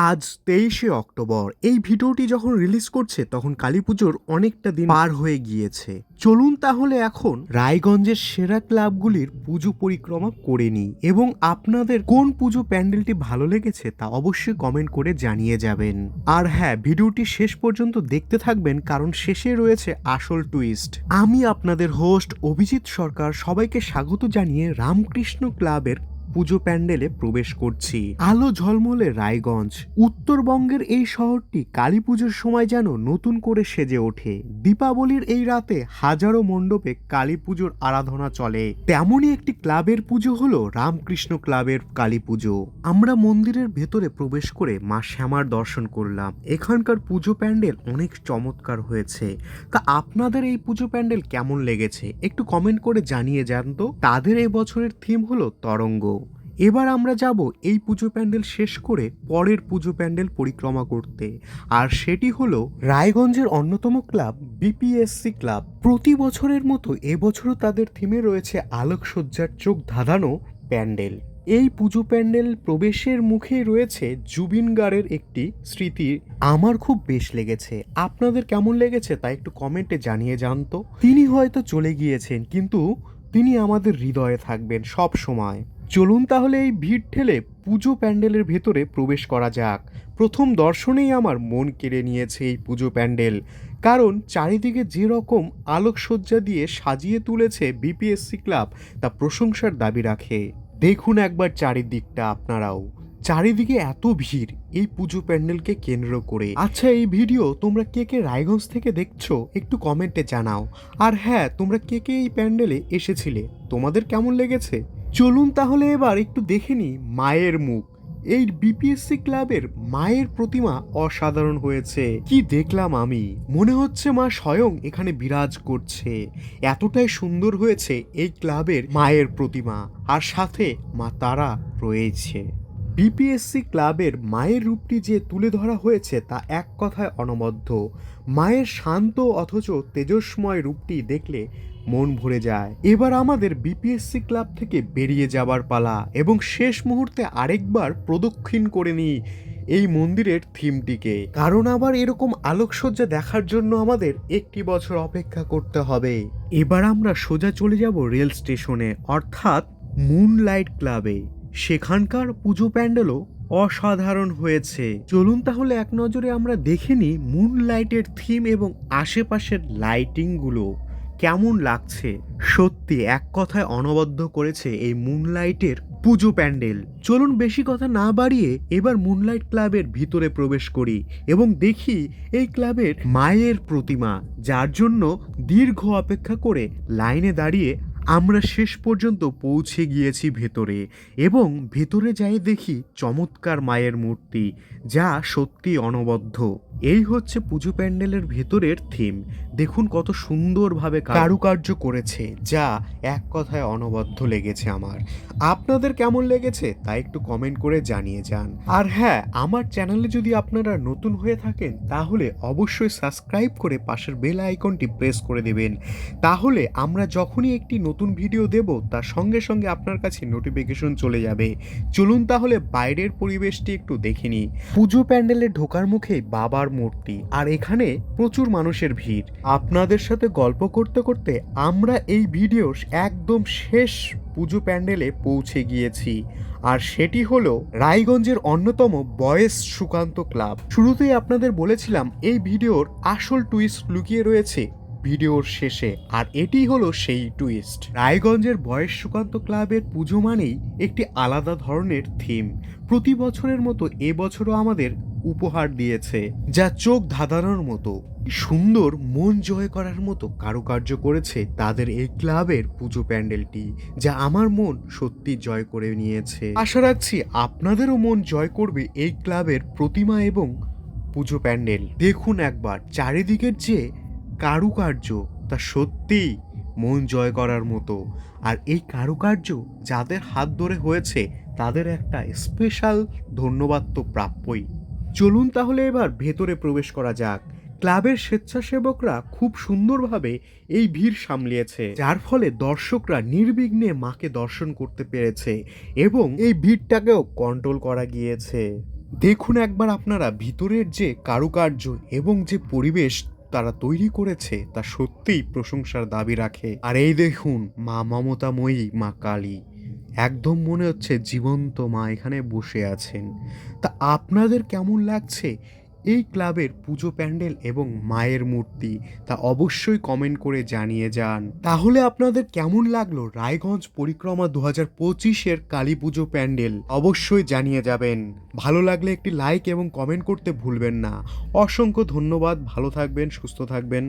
আজ ২৩শে অক্টোবর। এই ভিডিওটি যখন রিলিজ করছে তখন কালীপুজোর অনেকটা দিন পার হয়ে গিয়েছে। চলুন তাহলে এখন রায়গঞ্জের সেরা ক্লাবগুলির পুজো পরিক্রমা করে নিই এবং আপনাদের কোন পুজো প্যান্ডেলটি ভালো লেগেছে তা অবশ্যই কমেন্ট করে জানিয়ে যাবেন। আর হ্যাঁ, ভিডিওটি শেষ পর্যন্ত দেখতে থাকবেন কারণ শেষে রয়েছে আসল টুইস্ট। আমি আপনাদের হোস্ট অভিজিৎ সরকার সবাইকে স্বাগত জানিয়ে রামকৃষ্ণ ক্লাবের পুজো প্যান্ডেলে প্রবেশ করছি। আলো ঝলমলে রায়গঞ্জ। উত্তরবঙ্গের এই শহরটি কালী পুজোর সময় যেন নতুন করে সেজে ওঠে। দীপাবলির এই রাতে হাজারো মণ্ডপে কালী পুজোর আরাধনা চলে। তেমনই একটি ক্লাবের পুজো হলো রামকৃষ্ণ ক্লাবের কালী পুজো। আমরা মন্দিরের ভেতরে প্রবেশ করে মা শ্যামার দর্শন করলাম। এখানকার পুজো প্যান্ডেল অনেক চমৎকার হয়েছে। তা আপনাদের এই পুজো প্যান্ডেল কেমন লেগেছে একটু কমেন্ট করে জানিয়ে যান তো। তাদের এই বছরের থিম হলো তরঙ্গ। এবার আমরা যাব এই পুজো প্যান্ডেল শেষ করে পরের পুজো প্যান্ডেল পরিক্রমা করতে, আর সেটি হলো রায়গঞ্জের অন্যতম ক্লাব বিপিএসসি ক্লাব। প্রতি বছরের মতো এবছরও তাদের থিমে রয়েছে আলোকসজ্জার চোখ ধাঁধানো প্যান্ডেল। এই পুজো প্যান্ডেল প্রবেশের মুখে রয়েছে জুবিন গার্গের একটি স্মৃতি। আমার খুব বেশ লেগেছে। আপনাদের কেমন লেগেছে তা একটু কমেন্টে জানিয়ে যান তো। তিনি হয়তো চলে গিয়েছেন কিন্তু তিনি আমাদের হৃদয়ে থাকবেন সব সময়। চলুন তাহলে এই ভিড় ঠেলে পুজো প্যান্ডেলের ভেতরে প্রবেশ করা যাক। প্রথম দর্শনেই আমার মন কেড়ে নিয়েছে এই পুজো প্যান্ডেল, কারণ চারিদিকে যে রকম আলোকসজ্জা দিয়ে সাজিয়ে তুলেছে বিপিএসসি ক্লাব তা প্রশংসার দাবি রাখে। দেখুন একবার চারিদিকটা আপনারাও। চারিদিকে এত ভিড় এই পুজো প্যান্ডেলকে কেন্দ্র করে। আচ্ছা, এই ভিডিও তোমরা কে কে রায়গঞ্জ থেকে দেখছো একটু কমেন্টে জানাও। আর হ্যাঁ, তোমরা কে কে এই প্যান্ডেলে এসেছিলে, তোমাদের কেমন লেগেছে? চলুন তাহলে এবার একটু দেখে নিই মায়ের মুখ। এই বিপিএসসি ক্লাবের মায়ের প্রতিমা অসাধারণ হয়েছে। কি দেখলাম আমি, মনে হচ্ছে মা স্বয়ং এখানে বিরাজ করছে। এতটাই সুন্দর হয়েছে এই ক্লাবের মায়ের প্রতিমা, আর সাথে মা তারা রয়েছে। বিপিএসসি ক্লাবের মায়ের রূপটি যে তুলে ধরা হয়েছে তা এক কথায় অনবদ্য। মায়ের শান্ত অথচ তেজস্ময় রূপটি দেখলে মন ভরে যায়। এবার আমাদের বিপিএসসি ক্লাব থেকে বেরিয়ে যাবার পালা এবং শেষ মুহূর্তে আরেকবার প্রদক্ষিণ করে নিই এই মন্দিরের থিমটিকে, কারণ আবার এরকম আলোকসজ্জা দেখার জন্য আমাদের একটি বছর অপেক্ষা করতে হবে। এবার আমরা সোজা চলে যাব রেল স্টেশনে, অর্থাৎ মুনলাইট ক্লাবে। সেখানকার পুজো প্যান্ডেলও অসাধারণ হয়েছে। চলুন তাহলে এক নজরে আমরা দেখে নিই মুনলাইটের থিম এবং আশেপাশের লাইটিংগুলো কেমন লাগছে। সত্যি এক কথায় অনবদ্য করেছে এই মুনলাইটের পুজো প্যান্ডেল। চলুন বেশি কথা না বাড়িয়ে এবার মুনলাইট ক্লাবের ভিতরে প্রবেশ করি এবং দেখি এই ক্লাবের মায়ের প্রতিমা, যার জন্য দীর্ঘ অপেক্ষা করে লাইনে দাঁড়িয়ে আমরা শেষ পর্যন্ত পৌঁছে গিয়েছি ভেতরে, এবং ভেতরে যাই দেখি চমৎকার মায়ের মূর্তি, যা সত্যি অনবদ্য। এই হচ্ছে পুজো প্যান্ডেলের ভেতরের থিম। দেখুন কত সুন্দরভাবে কারুকার্য করেছে, যা এক কথায় অনবদ্য লেগেছে আমার। আপনাদের কেমন লেগেছে তা একটু কমেন্ট করে জানিয়ে যান। আর হ্যাঁ, আমার চ্যানেলে যদি আপনারা নতুন হয়ে থাকেন তাহলে অবশ্যই সাবস্ক্রাইব করে পাশের বেল আইকনটি প্রেস করে দেবেন। তাহলে আমরা যখনই একটি নতুন ভিডিও দেব তার সঙ্গে সঙ্গে আপনার কাছে নোটিফিকেশন চলে যাবে। চলুন তাহলে বাইরের পরিবেশটি একটু দেখে নিই। পুজো প্যান্ডেলে ঢোকার মুখে বাবার মূর্তি, আর এখানে প্রচুর মানুষের ভিড়। আপনাদের সাথে গল্প করতে করতে আমরা এই ভিডিওর একদম শেষ পুজো প্যান্ডেলে পৌঁছে গিয়েছি, আর সেটি হলো রায়গঞ্জের অন্যতম বয়েজ সুকান্ত ক্লাব। শুরুতেই আপনাদের বলেছিলাম এই ভিডিওর আসল টুইস্ট লুকিয়ে রয়েছে ভিডিওর শেষে, আর এটি হলো সেই টুইস্ট। রায়গঞ্জের বয়েজ সুকান্ত ক্লাবের পুজো মানেই একটি আলাদা ধরনের থিম। প্রতি বছরের মতো এবছরও আমাদের উপহার দিয়েছে, যা চোখ ধাঁধানোর মতো সুন্দর, মন জয় করার মতো কারুকার্য করেছে তাদের এই ক্লাবের পুজো প্যান্ডেলটি, যা আমার মন সত্যি জয় করে নিয়েছে। আশা রাখছি আপনাদেরও মন জয় করবে এই ক্লাবের প্রতিমা এবং পুজো প্যান্ডেল। দেখুন একবার চারিদিকের যে কারুকার্য তা সত্যি মন জয় করার মতো, আর এই কারুকার্য যাদের হাত ধরে হয়েছে তাদের একটা স্পেশাল ধন্যবাদ তো প্রাপ্যই। চলুন তাহলে এবার ভেতরে প্রবেশ করা যাক। ক্লাবের স্বেচ্ছাসেবকরা খুব সুন্দরভাবে এই ভিড় সামলিয়েছে, যার ফলে দর্শকরা নির্বিঘ্নে মাকে দর্শন করতে পেরেছে এবং এই ভিড়টাকেও কন্ট্রোল করা গিয়েছে। দেখুন একবার আপনারা ভিতরের যে কারুকার্য এবং যে পরিবেশ তারা তৈরি করেছে তা সত্যিই প্রশংসার দাবি রাখে। আর এই দেখুন মা মমতাময়ী মা কালী, একদম মনে হচ্ছে জীবন্ত মা এখানে বসে আছেন। তা আপনাদের কেমন লাগছে এই ক্লাবের পুজো প্যান্ডেল এবং মায়ের মূর্তি, তা অবশ্যই কমেন্ট করে জানিয়ে যান। তাহলে আপনাদের কেমন লাগলো রায়গঞ্জ পরিক্রমা 2025-এর কালী পুজো প্যান্ডেল অবশ্যই জানিয়ে যাবেন। ভালো লাগলে একটি লাইক এবং কমেন্ট করতে ভুলবেন না। অসংখ্য ধন্যবাদ, ভালো থাকবেন, সুস্থ থাকবেন।